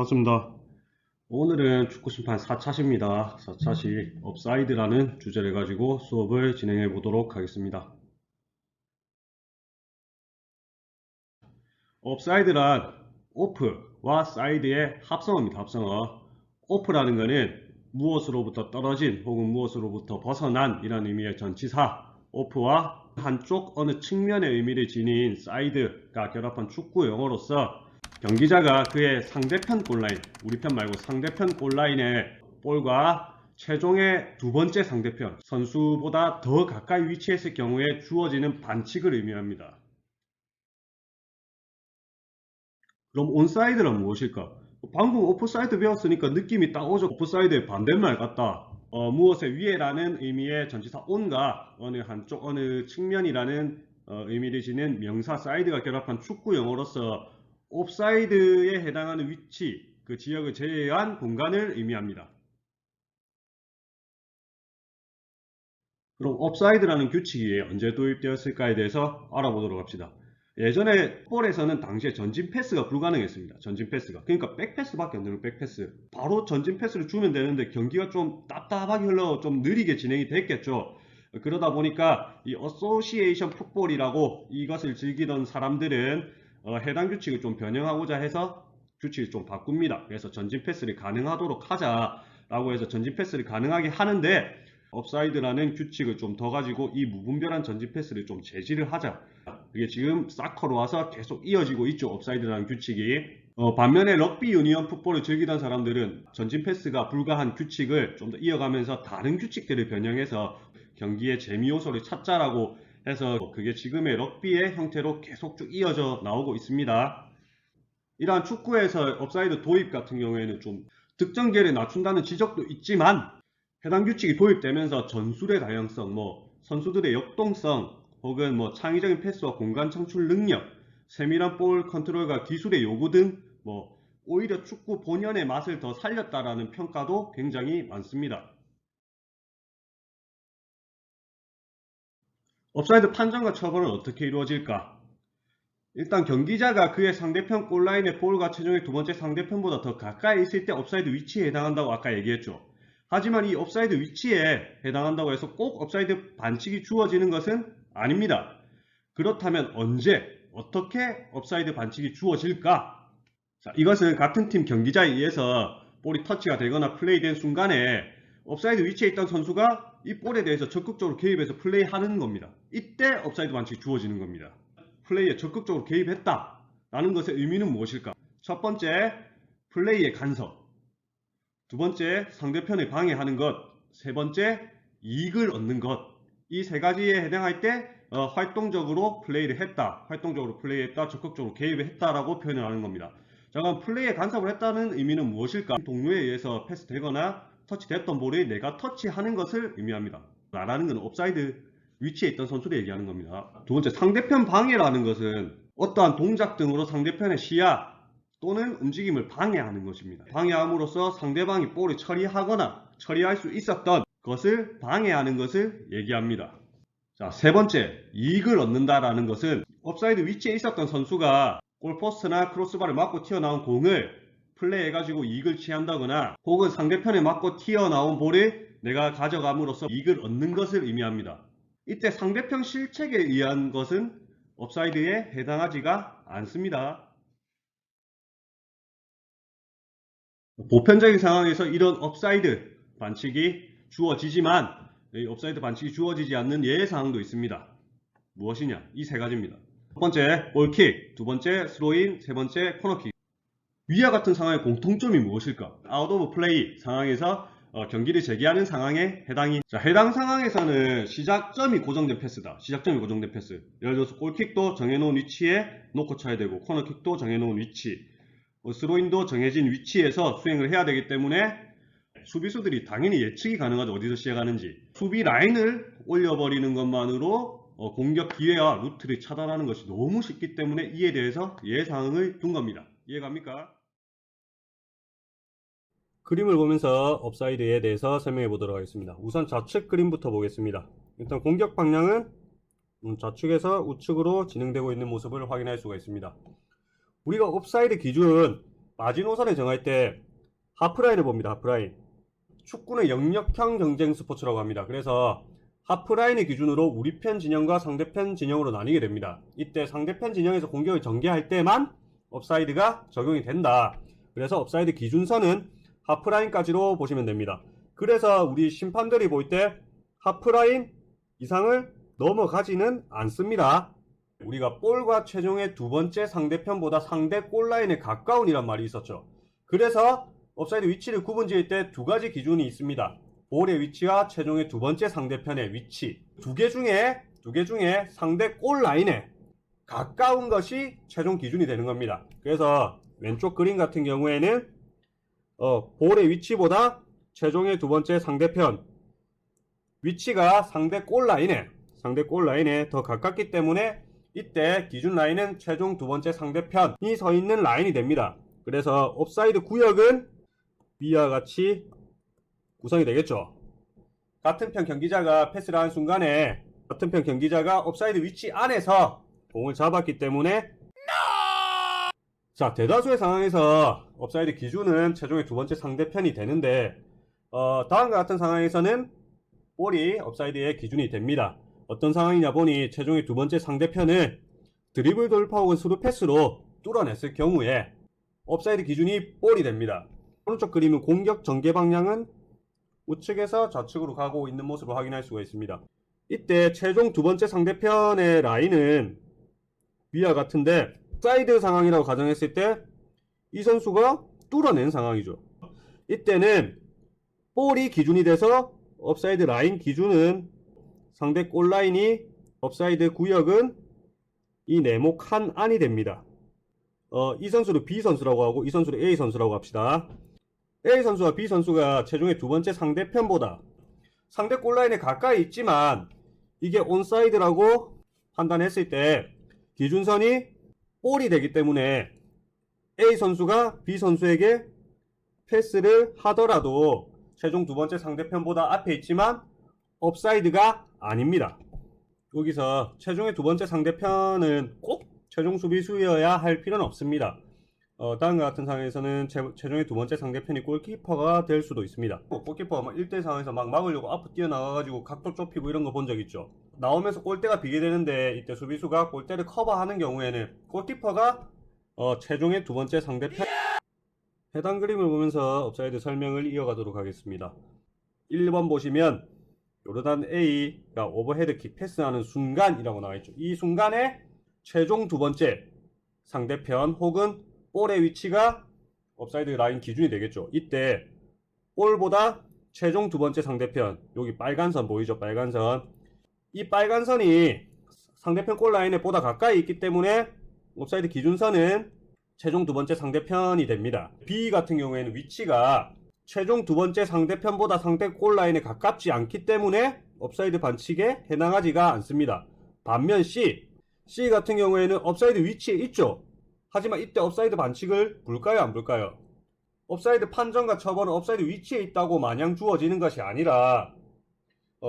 반갑습니다. 오늘은 축구심판 4차시입니다. 4차시 업사이드라는 주제를 가지고 수업을 진행해 보도록 하겠습니다. 업사이드란 오프와 사이드의 합성어입니다. 합성어. 오프라는 것은 무엇으로부터 떨어진 혹은 무엇으로부터 벗어난 이라는 의미의 전치사 오프와 한쪽 어느 측면의 의미를 지닌 사이드가 결합한 축구 용어로서 경기자가 그의 상대편 골라인, 우리 편 말고 상대편 골라인의 볼과 최종의 두 번째 상대편 선수보다 더 가까이 위치했을 경우에 주어지는 반칙을 의미합니다. 그럼 온사이드란 무엇일까? 방금 오프사이드 배웠으니까 느낌이 딱 오죠. 오프사이드의 반대말 같다. 무엇의 위에라는 의미의 전치사 온과 어느 한쪽 어느 측면이라는 의미를 지닌 명사 사이드가 결합한 축구 용어로서 옵사이드에 해당하는 위치, 그 지역을 제외한 공간을 의미합니다. 그럼 옵사이드라는 규칙이 언제 도입되었을까에 대해서 알아보도록 합시다. 예전에 볼에서는 당시에 전진 패스가 불가능했습니다. 전진 패스가. 그러니까 백패스밖에 안 되는 백패스. 바로 전진 패스를 주면 되는데 경기가 좀 답답하게 흘러 좀 느리게 진행이 됐겠죠. 그러다 보니까 이 어소시에이션 풋볼이라고 이것을 즐기던 사람들은 해당 규칙을 좀 변형하고자 해서 규칙을 좀 바꿉니다. 그래서 전진 패스를 가능하도록 하자라고 해서 전진 패스를 가능하게 하는데 업사이드라는 규칙을 좀 더 가지고 이 무분별한 전진 패스를 좀 제지를 하자. 그게 지금 사커로 와서 계속 이어지고 있죠. 업사이드라는 규칙이. 반면에 럭비 유니언 풋볼을 즐기던 사람들은 전진 패스가 불가한 규칙을 좀 더 이어가면서 다른 규칙들을 변형해서 경기의 재미 요소를 찾자라고 해서 그게 지금의 럭비의 형태로 계속 쭉 이어져 나오고 있습니다. 이러한 축구에서 업사이드 도입 같은 경우에는 좀 득점계를 낮춘다는 지적도 있지만 해당 규칙이 도입되면서 전술의 다양성, 선수들의 역동성, 혹은 창의적인 패스와 공간 창출 능력, 세밀한 볼 컨트롤과 기술의 요구 등 오히려 축구 본연의 맛을 더 살렸다라는 평가도 굉장히 많습니다. 옵사이드 판정과 처벌은 어떻게 이루어질까? 일단 경기자가 그의 상대편 골라인의 볼과 체중의 두 번째 상대편보다 더 가까이 있을 때 옵사이드 위치에 해당한다고 아까 얘기했죠. 하지만 이 옵사이드 위치에 해당한다고 해서 꼭 옵사이드 반칙이 주어지는 것은 아닙니다. 그렇다면 언제, 어떻게 옵사이드 반칙이 주어질까? 자, 이것은 같은 팀 경기자에 의해서 볼이 터치가 되거나 플레이된 순간에 옵사이드 위치에 있던 선수가 이 볼에 대해서 적극적으로 개입해서 플레이하는 겁니다. 이때 옵사이드 반칙이 주어지는 겁니다. 플레이에 적극적으로 개입했다라는 것의 의미는 무엇일까? 첫 번째, 플레이의 간섭. 두 번째, 상대편을 방해하는 것. 세 번째, 이익을 얻는 것. 이 세 가지에 해당할 때 활동적으로 플레이를 했다, 활동적으로 플레이했다, 적극적으로 개입을 했다라고 표현을 하는 겁니다. 자, 그럼 플레이에 간섭을 했다는 의미는 무엇일까? 동료에 의해서 패스되거나 터치됐던 볼을 내가 터치하는 것을 의미합니다. 나라는 건 옵사이드 위치에 있던 선수를 얘기하는 겁니다. 두 번째, 상대편 방해라는 것은 어떠한 동작 등으로 상대편의 시야 또는 움직임을 방해하는 것입니다. 방해함으로써 상대방이 볼을 처리하거나 처리할 수 있었던 것을 방해하는 것을 얘기합니다. 자, 세 번째, 이익을 얻는다라는 것은 옵사이드 위치에 있었던 선수가 골포스트나 크로스바를 맞고 튀어나온 공을 플레이해가지고 이익을 취한다거나 혹은 상대편에 맞고 튀어나온 볼을 내가 가져감으로써 이익을 얻는 것을 의미합니다. 이때 상대편 실책에 의한 것은 옵사이드에 해당하지가 않습니다. 보편적인 상황에서 이런 업사이드 반칙이 주어지지만 이 업사이드 반칙이 주어지지 않는 예외 상황도 있습니다. 무엇이냐? 이 세 가지입니다. 첫 번째 볼킥, 두 번째 스로인, 세 번째 코너킥. 위와 같은 상황의 공통점이 무엇일까? 아웃 오브 플레이 상황에서 경기를 재개하는 상황에 해당 상황에서는 시작점이 고정된 패스다. 시작점이 고정된 패스. 예를 들어서 골킥도 정해놓은 위치에 놓고 쳐야 되고 코너킥도 정해놓은 위치, 스로인도 정해진 위치에서 수행을 해야 되기 때문에 수비수들이 당연히 예측이 가능하죠. 어디서 시작하는지. 수비 라인을 올려버리는 것만으로 공격 기회와 루트를 차단하는 것이 너무 쉽기 때문에 이에 대해서 예상을 둔 겁니다. 이해갑니까? 그림을 보면서 업사이드에 대해서 설명해 보도록 하겠습니다. 우선 좌측 그림부터 보겠습니다. 일단 공격 방향은 좌측에서 우측으로 진행되고 있는 모습을 확인할 수가 있습니다. 우리가 옵사이드 기준 마지노선을 정할 때 하프라인을 봅니다. 하프라인. 축구는 영역형 경쟁 스포츠라고 합니다. 그래서 하프라인을 기준으로 우리 편 진영과 상대편 진영으로 나뉘게 됩니다. 이때 상대편 진영에서 공격을 전개할 때만 옵사이드가 적용이 된다. 그래서 옵사이드 기준선은 하프라인까지로 보시면 됩니다. 그래서 우리 심판들이 볼 때 하프라인 이상을 넘어가지는 않습니다. 우리가 볼과 최종의 두 번째 상대편보다 상대 골라인에 가까운이란 말이 있었죠. 그래서 옵사이드 위치를 구분 지을 때 두 가지 기준이 있습니다. 볼의 위치와 최종의 두 번째 상대편의 위치. 두 개 중에 상대 골라인에 가까운 것이 최종 기준이 되는 겁니다. 그래서 왼쪽 그림 같은 경우에는 볼의 위치보다 최종의 두 번째 상대편 위치가 상대 골라인에 더 가깝기 때문에 이때 기준 라인은 최종 두 번째 상대편이 서 있는 라인이 됩니다. 그래서 옵사이드 구역은 위와 같이 구성이 되겠죠. 같은 편 경기자가 패스를 하는 순간에 같은 편 경기자가 옵사이드 위치 안에서 공을 잡았기 때문에 자, 대다수의 상황에서 옵사이드 기준은 최종의 두 번째 상대편이 되는데 다음과 같은 상황에서는 볼이 옵사이드의 기준이 됩니다. 어떤 상황이냐 보니 최종의 두 번째 상대편을 드리블 돌파 혹은 스루 패스로 뚫어냈을 경우에 옵사이드 기준이 볼이 됩니다. 오른쪽 그림은 공격 전개 방향은 우측에서 좌측으로 가고 있는 모습을 확인할 수가 있습니다. 이때 최종 두 번째 상대편의 라인은 위와 같은데 사이드 상황이라고 가정했을 때 이 선수가 뚫어낸 상황이죠. 이때는 볼이 기준이 돼서 옵사이드 라인 기준은 상대 골라인이 옵사이드 구역은 이 네모 칸 안이 됩니다. 이 선수를 B 선수라고 하고 이 선수를 A 선수라고 합시다. A 선수와 B 선수가 최종의 두 번째 상대편보다 상대 골라인에 가까이 있지만 이게 온사이드라고 판단했을 때 기준선이 볼이 되기 때문에 A 선수가 B 선수에게 패스를 하더라도 최종 두 번째 상대편보다 앞에 있지만 옵사이드가 아닙니다. 여기서 최종의 두 번째 상대편은 꼭 최종 수비수여야 할 필요는 없습니다. 다음과 같은 상황에서는 최종의 두 번째 상대편이 골키퍼가 될 수도 있습니다. 골키퍼가 막 1대1 상황에서 막 막으려고 앞으로 뛰어나가가지고 각도 좁히고 이런 거 본 적 있죠. 나오면서 골대가 비게 되는데 이때 수비수가 골대를 커버하는 경우에는 골키퍼가 최종의 두 번째 상대편 해당 그림을 보면서 옵사이드 설명을 이어가도록 하겠습니다. 1번 보시면 요르단 A가 오버헤드킥 패스하는 순간이라고 나와있죠. 이 순간에 최종 두 번째 상대편 혹은 볼의 위치가 옵사이드 라인 기준이 되겠죠. 이때 볼보다 최종 두 번째 상대편, 여기 빨간 선 보이죠? 빨간 선. 이 빨간 선이 상대편 골 라인에 보다 가까이 있기 때문에 옵사이드 기준선은 최종 두 번째 상대편이 됩니다. B 같은 경우에는 위치가 최종 두 번째 상대편보다 상대 골 라인에 가깝지 않기 때문에 옵사이드 반칙에 해당하지가 않습니다. 반면 C 같은 경우에는 옵사이드 위치에 있죠. 하지만 이때 옵사이드 반칙을 불까요, 안 불까요? 옵사이드 판정과 처벌은 옵사이드 위치에 있다고 마냥 주어지는 것이 아니라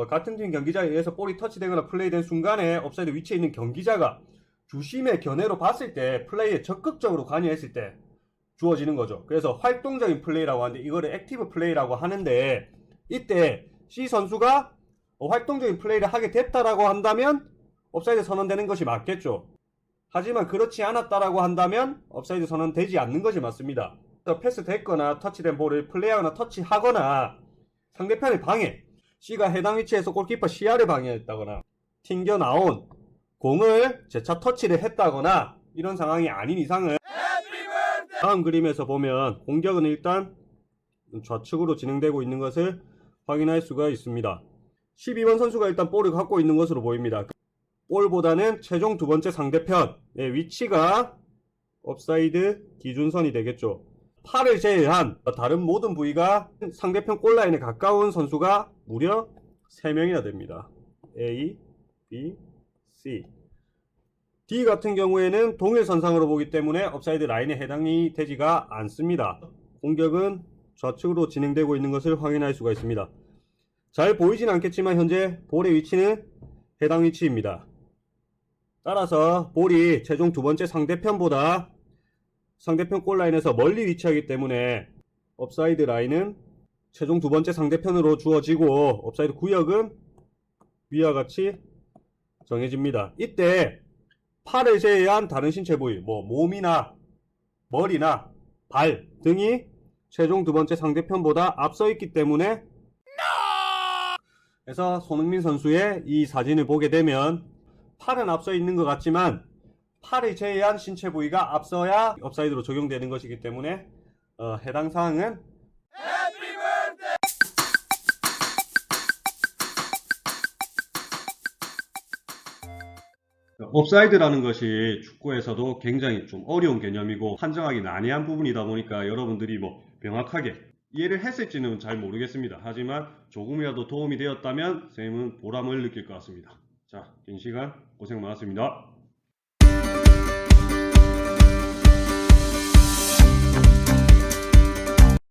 같은 팀 경기자에 의해서 볼이 터치되거나 플레이된 순간에 옵사이드 위치에 있는 경기자가 주심의 견해로 봤을 때 플레이에 적극적으로 관여했을 때 주어지는 거죠. 그래서 활동적인 플레이라고 하는데 이거를 액티브 플레이라고 하는데 이때 C 선수가 활동적인 플레이를 하게 됐다라고 한다면 옵사이드 선언되는 것이 맞겠죠. 하지만 그렇지 않았다라고 한다면 옵사이드 선언되지 않는 것이 맞습니다. 패스 됐거나 터치된 볼을 플레이하거나 터치하거나 상대편의 방해, C가 해당 위치에서 골키퍼 시야를 방해했다거나 튕겨나온 공을 재차 터치를 했다거나 이런 상황이 아닌 이상은 다음 그림에서 보면 공격은 일단 좌측으로 진행되고 있는 것을 확인할 수가 있습니다. 12번 선수가 일단 볼을 갖고 있는 것으로 보입니다. 볼보다는 최종 두 번째 상대편의 위치가 옵사이드 기준선이 되겠죠. 팔을 제외한 다른 모든 부위가 상대편 골라인에 가까운 선수가 무려 3명이나 됩니다. A, B, C. D 같은 경우에는 동일선상으로 보기 때문에 옵사이드 라인에 해당이 되지가 않습니다. 공격은 좌측으로 진행되고 있는 것을 확인할 수가 있습니다. 잘 보이진 않겠지만 현재 볼의 위치는 해당 위치입니다. 따라서 볼이 최종 두 번째 상대편보다 상대편 골라인에서 멀리 위치하기 때문에 업사이드 라인은 최종 두 번째 상대편으로 주어지고 업사이드 구역은 위와 같이 정해집니다. 이때 팔을 제외한 다른 신체 부위, 몸이나 머리나 발 등이 최종 두 번째 상대편보다 앞서 있기 때문에 그래서 손흥민 선수의 이 사진을 보게 되면 팔은 앞서 있는 것 같지만 팔을 제외한 신체 부위가 앞서야 업사이드로 적용되는 것이기 때문에 해당 사항은 옵사이드라는 것이 축구에서도 굉장히 좀 어려운 개념이고 판정하기 난해한 부분이다 보니까 여러분들이 명확하게 이해를 했을지는 잘 모르겠습니다. 하지만 조금이라도 도움이 되었다면 쌤은 보람을 느낄 것 같습니다. 자, 긴 시간 고생 많았습니다.